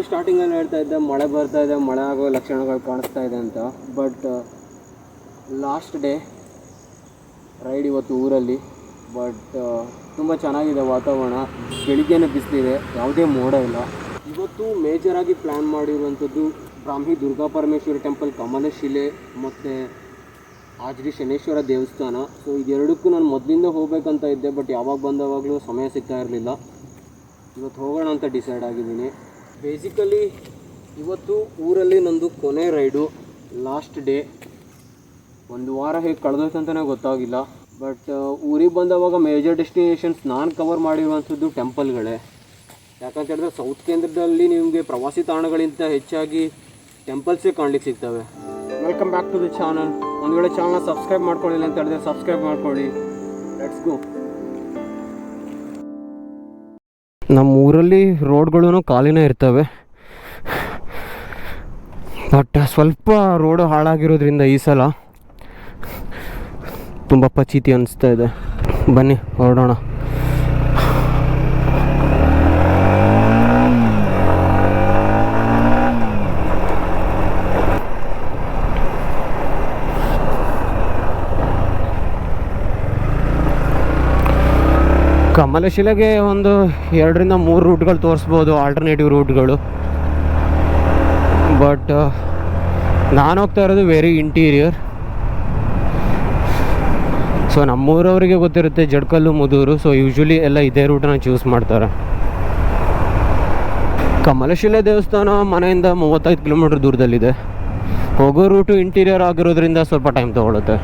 ಸ್ಟಾರ್ಟಿಂಗಲ್ಲಿ ಹೇಳ್ತಾ ಇದ್ದೆ ಮಳೆ ಬರ್ತಾ ಇದೆ, ಮಳೆ ಆಗೋ ಲಕ್ಷಣಗಳು ಕಾಣಿಸ್ತಾ ಇದೆ ಅಂತ. ಬಟ್ ಲಾಸ್ಟ್ ಡೇ ರೈಡ್ ಇವತ್ತು ಊರಲ್ಲಿ. ಬಟ್ ತುಂಬ ಚೆನ್ನಾಗಿದೆ ವಾತಾವರಣ. ಬೆಳಿಗ್ಗೆನೇ ಬಿಸಿಲಿದೆ, ಯಾವುದೇ ಮೋಡ ಇಲ್ಲ. ಇವತ್ತು ಮೇಜರಾಗಿ ಪ್ಲ್ಯಾನ್ ಮಾಡಿರುವಂಥದ್ದು ಬ್ರಾಹ್ಮಿ ದುರ್ಗಾ ಪರಮೇಶ್ವರಿ ಟೆಂಪಲ್, ಕಮಲಶಿಲೆ ಮತ್ತು ಆಜ್ರಿ ಶನೇಶ್ವರ ದೇವಸ್ಥಾನ. ಸೊ ಇದೆರಡಕ್ಕೂ ನಾನು ಮೊದಲಿಂದ ಹೋಗ್ಬೇಕಂತ ಇದ್ದೆ, ಬಟ್ ಯಾವಾಗ ಬಂದವಾಗಲೂ ಸಮಯ ಸಿಗ್ತಾ ಇರಲಿಲ್ಲ. ಇವತ್ತು ಹೋಗೋಣ ಅಂತ ಡಿಸೈಡ್ ಆಗಿದ್ದೀನಿ. ಬೇಸಿಕಲಿ ಇವತ್ತು ಊರಲ್ಲಿ ನಂದು ಕೊನೆ ರೈಡು, ಲಾಸ್ಟ್ ಡೇ. ಒಂದು ವಾರ ಹೇಗೆ ಕಳೆದೋಯ್ತಂತಲೇ ಗೊತ್ತಾಗಿಲ್ಲ. ಬಟ್ ಊರಿಗೆ ಬಂದವಾಗ ಮೇಜರ್ ಡೆಸ್ಟಿನೇಷನ್ಸ್ ನಾನು ಕವರ್ ಮಾಡಿರುವಂಥದ್ದು ಟೆಂಪಲ್ಗಳೇ. ಯಾಕಂತ ಹೇಳಿದ್ರೆ ಸೌತ್ ಕೇಂದ್ರದಲ್ಲಿ ನಿಮಗೆ ಪ್ರವಾಸಿ ತಾಣಗಳಿಂದ ಹೆಚ್ಚಾಗಿ ಟೆಂಪಲ್ಸೇ ಕಾಣ್ಲಿಕ್ಕೆ ಸಿಗ್ತವೆ. Welcome back to the channel. ಒಂದು ವೇಳೆ ಚಾನಲ್ ಸಬ್ಸ್ಕ್ರೈಬ್ ಮಾಡ್ಕೊಳ್ಳಿಲ್ಲ ಅಂತ ಹೇಳಿದ್ರೆ ಸಬ್ಸ್ಕ್ರೈಬ್ ಮಾಡ್ಕೊಳ್ಳಿ. Let's go. ನಮ್ಮ ಊರಲ್ಲಿ ರೋಡ್ಗಳೂ ಖಾಲಿನೇ ಇರ್ತವೆ. ಬಟ್ ಸ್ವಲ್ಪ ರೋಡು ಹಾಳಾಗಿರೋದ್ರಿಂದ ಈ ಸಲ ತುಂಬ ಪಚೀತಿ ಅನಿಸ್ತಾ ಇದೆ. ಬನ್ನಿ ಹೊರಡೋಣ. ಕಮಲಶಿಲೆಗೆ ಒಂದು 2-3 ರೂಟ್ಗಳು ತೋರಿಸ್ಬೋದು, ಆಲ್ಟರ್ನೇಟಿವ್ ರೂಟ್ಗಳು. ಬಟ್ ನಾನು ಹೋಗ್ತಾ ಇರೋದು ವೆರಿ ಇಂಟೀರಿಯರ್. ಸೊ ನಮ್ಮೂರವರಿಗೆ ಗೊತ್ತಿರುತ್ತೆ ಜಡ್ಕಲ್ಲು, ಮುದೂರು. ಸೊ ಯೂಶ್ವಲಿ ಎಲ್ಲ ಇದೇ ರೂಟನ್ನ ಚೂಸ್ ಮಾಡ್ತಾರೆ. ಕಮಲಶಿಲೆ ದೇವಸ್ಥಾನ ಮನೆಯಿಂದ 35 ಕಿಲೋಮೀಟ್ರ್ ದೂರದಲ್ಲಿದೆ. ಹೋಗೋ ರೂಟು ಇಂಟೀರಿಯರ್ ಆಗಿರೋದ್ರಿಂದ ಸ್ವಲ್ಪ ಟೈಮ್ ತೊಗೊಳುತ್ತೆ.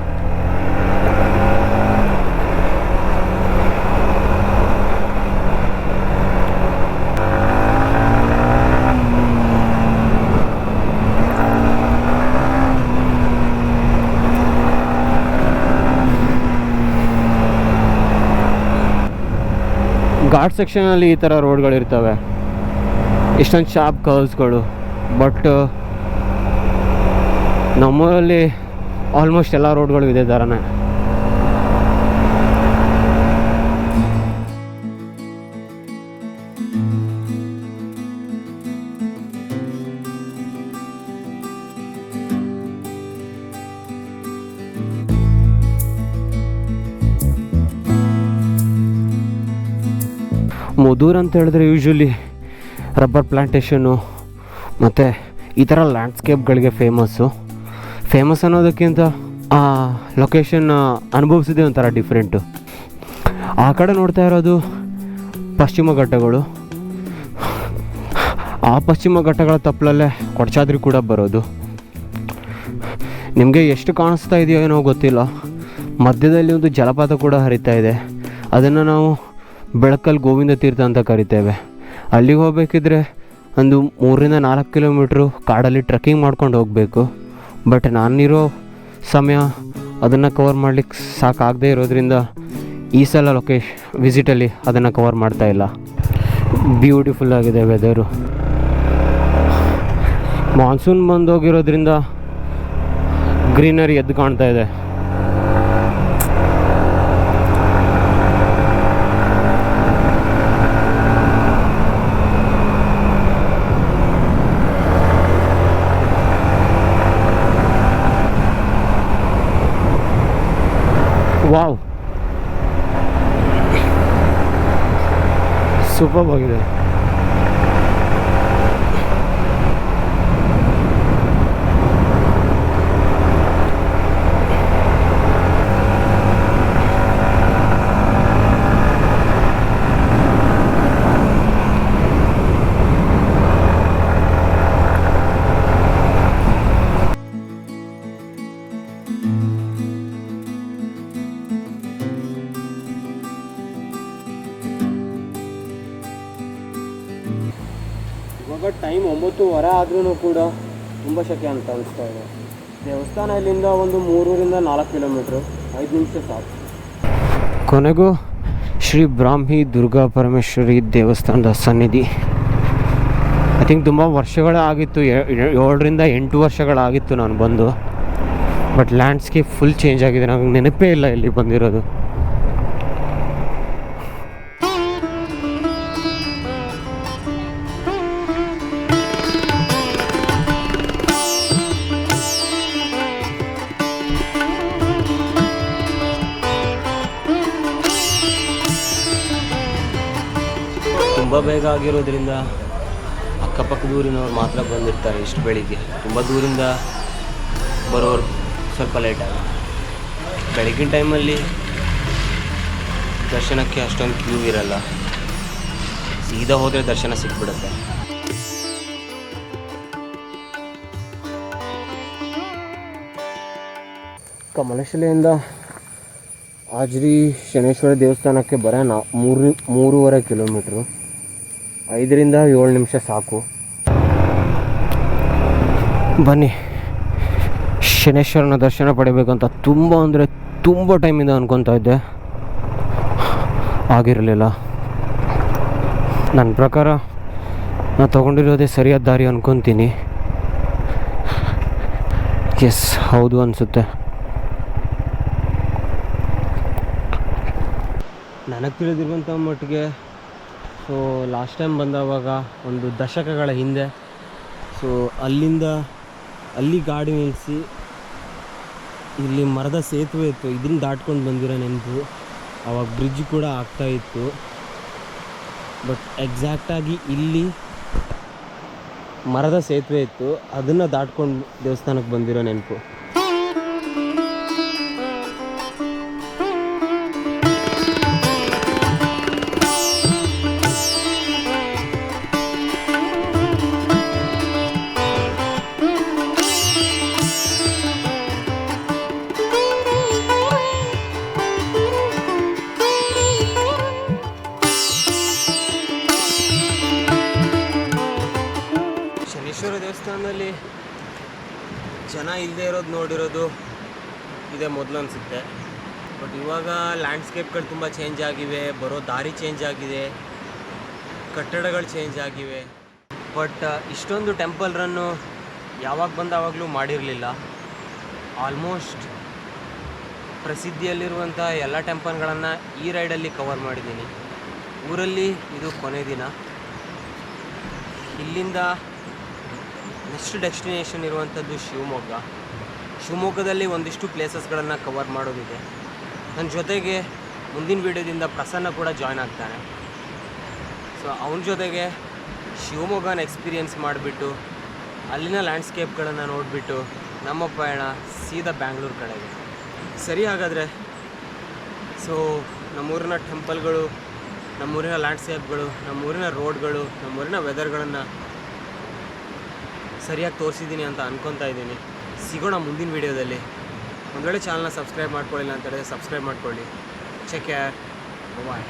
ಘಾಟ್ ಸೆಕ್ಷನಲ್ಲಿ ಈ ಥರ ರೋಡ್ಗಳಿರ್ತವೆ, ಇಷ್ಟೊಂದು ಶಾರ್ಪ್ ಕರ್ವ್ಸ್ಗಳು. ಬಟ್ ನಮ್ಮೂರಲ್ಲಿ ಆಲ್ಮೋಸ್ಟ್ ಎಲ್ಲ ರೋಡ್ಗಳು ಇದೇ ಥರನೇ. ಮುದೂರು ಅಂತ ಹೇಳಿದ್ರೆ ಯೂಶ್ವಲಿ ರಬ್ಬರ್ ಪ್ಲಾಂಟೇಷನ್ನು ಮತ್ತು ಈ ಥರ ಲ್ಯಾಂಡ್ಸ್ಕೇಪ್ಗಳಿಗೆ ಫೇಮಸ್ ಅನ್ನೋದಕ್ಕಿಂತ ಆ ಲೊಕೇಶನ್ ಅನುಭವಿಸಿದೆ ಒಂಥರ ಡಿಫ್ರೆಂಟು. ಆ ಕಡೆ ನೋಡ್ತಾ ಇರೋದು ಪಶ್ಚಿಮ ಘಟ್ಟಗಳು. ಆ ಪಶ್ಚಿಮ ಘಟ್ಟಗಳ ತಪ್ಪಲಲ್ಲೇ ಕೊಡಚಾದ್ರಿ ಕೂಡ ಬರೋದು. ನಿಮಗೆ ಎಷ್ಟು ಕಾಣಿಸ್ತಾ ಇದೆಯೋ ಏನೋ ಗೊತ್ತಿಲ್ಲ, ಮಧ್ಯದಲ್ಲಿ ಒಂದು ಜಲಪಾತ ಕೂಡ ಹರಿತಾ ಇದೆ. ಅದನ್ನು ನಾವು ಬೆಳಕಲ್ಲಿ ಗೋವಿಂದ ತೀರ್ಥ ಅಂತ ಕರಿತೇವೆ. ಅಲ್ಲಿಗೆ ಹೋಗಬೇಕಿದ್ರೆ ಒಂದು 3-4 ಕಿಲೋಮೀಟ್ರು ಕಾಡಲ್ಲಿ ಟ್ರೆಕ್ಕಿಂಗ್ ಮಾಡ್ಕೊಂಡು ಹೋಗಬೇಕು. ಬಟ್ ನಾನಿರೋ ಸಮಯ ಅದನ್ನು ಕವರ್ ಮಾಡಲಿಕ್ಕೆ ಸಾಕಾಗದೇ ಇರೋದ್ರಿಂದ ಈ ಸಲ ವಿಸಿಟಲ್ಲಿ ಅದನ್ನು ಕವರ್ ಮಾಡ್ತಾಯಿಲ್ಲ. ಬ್ಯೂಟಿಫುಲ್ ಆಗಿದೆ ವೆದರು. ಮಾನ್ಸೂನ್ ಬಂದೋಗಿರೋದ್ರಿಂದ ಗ್ರೀನರಿ ಎದ್ದು ಕಾಣ್ತಾ ಇದೆ. ವಾವ್, ಸೂಪರ್ ಆಗಿದೆ. ಇವಾಗ ಟೈಮ್ 9:15 ಆದ್ರೂ ಕೂಡ ತುಂಬ ಶೆಕೆ ಅಂತ ಅನಿಸ್ತಾ ಇದೆ. ದೇವಸ್ಥಾನ ಇಲ್ಲಿಂದ ಒಂದು 3-4 ಕಿಲೋಮೀಟ್ರು, 5 ನಿಮಿಷ ಸಾಕು. ಕೊನೆಗೂ ಶ್ರೀ ಬ್ರಾಹ್ಮಿ ದುರ್ಗಾ ಪರಮೇಶ್ವರಿ ದೇವಸ್ಥಾನದ ಸನ್ನಿಧಿ ಐ ಥಿಂಕ್ ತುಂಬ ವರ್ಷಗಳೇ ಆಗಿತ್ತು, 7ರಿಂದ 8 ವರ್ಷಗಳಾಗಿತ್ತು ನಾನು ಬಂದು. ಬಟ್ ಲ್ಯಾಂಡ್ಸ್ಕೇಪ್ ಫುಲ್ ಚೇಂಜ್ ಆಗಿದೆ, ನನಗೆ ನೆನಪೇ ಇಲ್ಲ ಇಲ್ಲಿ ಬಂದಿರೋದು. ತುಂಬ ಬೇಗ ಆಗಿರೋದ್ರಿಂದ ಅಕ್ಕಪಕ್ಕದ ಊರಿನವ್ರು ಮಾತ್ರ ಬಂದಿರ್ತಾರೆ ಇಷ್ಟು ಬೆಳಿಗ್ಗೆ. ತುಂಬ ದೂರಿಂದ ಬರೋರು ಸ್ವಲ್ಪ ಲೇಟಾಗಿ. ಬೆಳಗಿನ ಟೈಮಲ್ಲಿ ದರ್ಶನಕ್ಕೆ ಅಷ್ಟೊಂದು ಕ್ಯೂ ಇರಲ್ಲ, ಸೀದಾ ಹೋದರೆ ದರ್ಶನ ಸಿಕ್ಬಿಡುತ್ತೆ. ಕಮಲಶಿಲೆಯಿಂದ ಆಜ್ರಿ ಶನೇಶ್ವರ ದೇವಸ್ಥಾನಕ್ಕೆ ಬರೋ 3.5 ಕಿಲೋಮೀಟ್ರು, 5ರಿಂದ 7 ನಿಮಿಷ ಸಾಕು. ಬನ್ನಿ, ಶನೇಶ್ವರನ ದರ್ಶನ ಪಡಿಬೇಕಂತ ತುಂಬ ಅಂದರೆ ತುಂಬ ಟೈಮಿಂದ ಅನ್ಕೊತಾ ಇದ್ದೆ, ಆಗಿರಲಿಲ್ಲ. ನನ್ನ ಪ್ರಕಾರ ನಾನು ತೊಗೊಂಡಿರೋದೇ ಸರಿಯಾದ ದಾರಿ ಅನ್ಕೊತೀನಿ. ಎಸ್, ಹೌದು ಅನಿಸುತ್ತೆ. ನನಗೆ ತಿಳಿದಿರುವಂಥ ಮಟ್ಟಿಗೆ ಸೊ ಲಾಸ್ಟ್ ಟೈಮ್ ಬಂದವಾಗ ಒಂದು ದಶಕಗಳ ಹಿಂದೆ, ಸೊ ಅಲ್ಲಿ ಗಾಡಿ ನಿಲ್ಲಿಸಿ ಇಲ್ಲಿ ಮರದ ಸೇತುವೆ ಇತ್ತು, ಇದನ್ನು ದಾಟ್ಕೊಂಡು ಬಂದಿರೋ ನೆನಪು. ಆವಾಗ ಬ್ರಿಡ್ಜ್ ಕೂಡ ಆಗ್ತಾಯಿತ್ತು. ಬಟ್ ಎಕ್ಸಾಕ್ಟಾಗಿ ಇಲ್ಲಿ ಮರದ ಸೇತುವೆ ಇತ್ತು, ಅದನ್ನು ದಾಟ್ಕೊಂಡು ದೇವಸ್ಥಾನಕ್ಕೆ ಬಂದಿರೋ ನೆನಪು. ಶನೇಶ್ವರ ದೇವಸ್ಥಾನದಲ್ಲಿ ಜನ ಇಲ್ಲದೆ ಇರೋದು ನೋಡಿರೋದು ಇದೇ ಮೊದಲು ಅನಿಸುತ್ತೆ. ಬಟ್ ಇವಾಗ ಲ್ಯಾಂಡ್ಸ್ಕೇಪ್ಗಳು ತುಂಬ ಚೇಂಜ್ ಆಗಿವೆ, ಬರೋ ದಾರಿ ಚೇಂಜ್ ಆಗಿದೆ, ಕಟ್ಟಡಗಳು ಚೇಂಜ್ ಆಗಿವೆ. ಬಟ್ ಇಷ್ಟೊಂದು ಟೆಂಪಲ್ ರನ್ನು ಯಾವಾಗ ಬಂದಾವಾಗಲೂ ಮಾಡಿರಲಿಲ್ಲ. ಆಲ್ಮೋಸ್ಟ್ ಪ್ರಸಿದ್ಧಿಯಲ್ಲಿರುವಂಥ ಎಲ್ಲ ಟೆಂಪಲ್ಗಳನ್ನು ಈ ರೈಡಲ್ಲಿ ಕವರ್ ಮಾಡಿದ್ದೀನಿ. ಊರಲ್ಲಿ ಇದು ಕೊನೆ ದಿನ. ಇಲ್ಲಿಂದ ನೆಕ್ಸ್ಟ್ ಡೆಸ್ಟಿನೇಷನ್ ಇರುವಂಥದ್ದು ಶಿವಮೊಗ್ಗದಲ್ಲಿ ಒಂದಿಷ್ಟು ಪ್ಲೇಸಸ್ಗಳನ್ನು ಕವರ್ ಮಾಡೋದಿದೆ. ನನ್ನ ಜೊತೆಗೆ ಮುಂದಿನ ವೀಡಿಯೋದಿಂದ ಪ್ರಸನ್ನ ಕೂಡ ಜಾಯ್ನ್ ಆಗ್ತಾನೆ. ಸೊ ಅವನ ಜೊತೆಗೆ ಶಿವಮೊಗ್ಗನ ಎಕ್ಸ್ಪೀರಿಯೆನ್ಸ್ ಮಾಡಿಬಿಟ್ಟು ಅಲ್ಲಿನ ಲ್ಯಾಂಡ್ಸ್ಕೇಪ್ಗಳನ್ನು ನೋಡಿಬಿಟ್ಟು ನಮ್ಮ ಪಯಣ ಸೀದಾ ಬ್ಯಾಂಗ್ಳೂರು ಕಡೆಗೆ. ಸರಿ, ಹಾಗಾದರೆ ಸೊ ನಮ್ಮೂರಿನ ಟೆಂಪಲ್ಗಳು, ನಮ್ಮೂರಿನ ಲ್ಯಾಂಡ್ಸ್ಕೇಪ್ಗಳು, ನಮ್ಮೂರಿನ ರೋಡ್ಗಳು, ನಮ್ಮೂರಿನ ವೆದರ್ಗಳನ್ನು ಸರಿಯಾಗಿ ತೋರಿಸಿದ್ದೀನಿ ಅಂತ ಅನ್ಕೊತಾ ಇದ್ದೀನಿ. ಸಿಗೋಣ ಮುಂದಿನ ವೀಡಿಯೋದಲ್ಲಿ. ಒಂದು ವೇಳೆ ಚಾನಲ್ನ ಸಬ್ಸ್ಕ್ರೈಬ್ ಮಾಡ್ಕೊಳ್ಳಿಲ್ಲ ಅಂತ ಹೇಳಿದ್ರೆ ಸಬ್ಸ್ಕ್ರೈಬ್ ಮಾಡ್ಕೊಳ್ಳಿ. ಚೆಕ್ ಕೇರ್, ಬಾಯ್.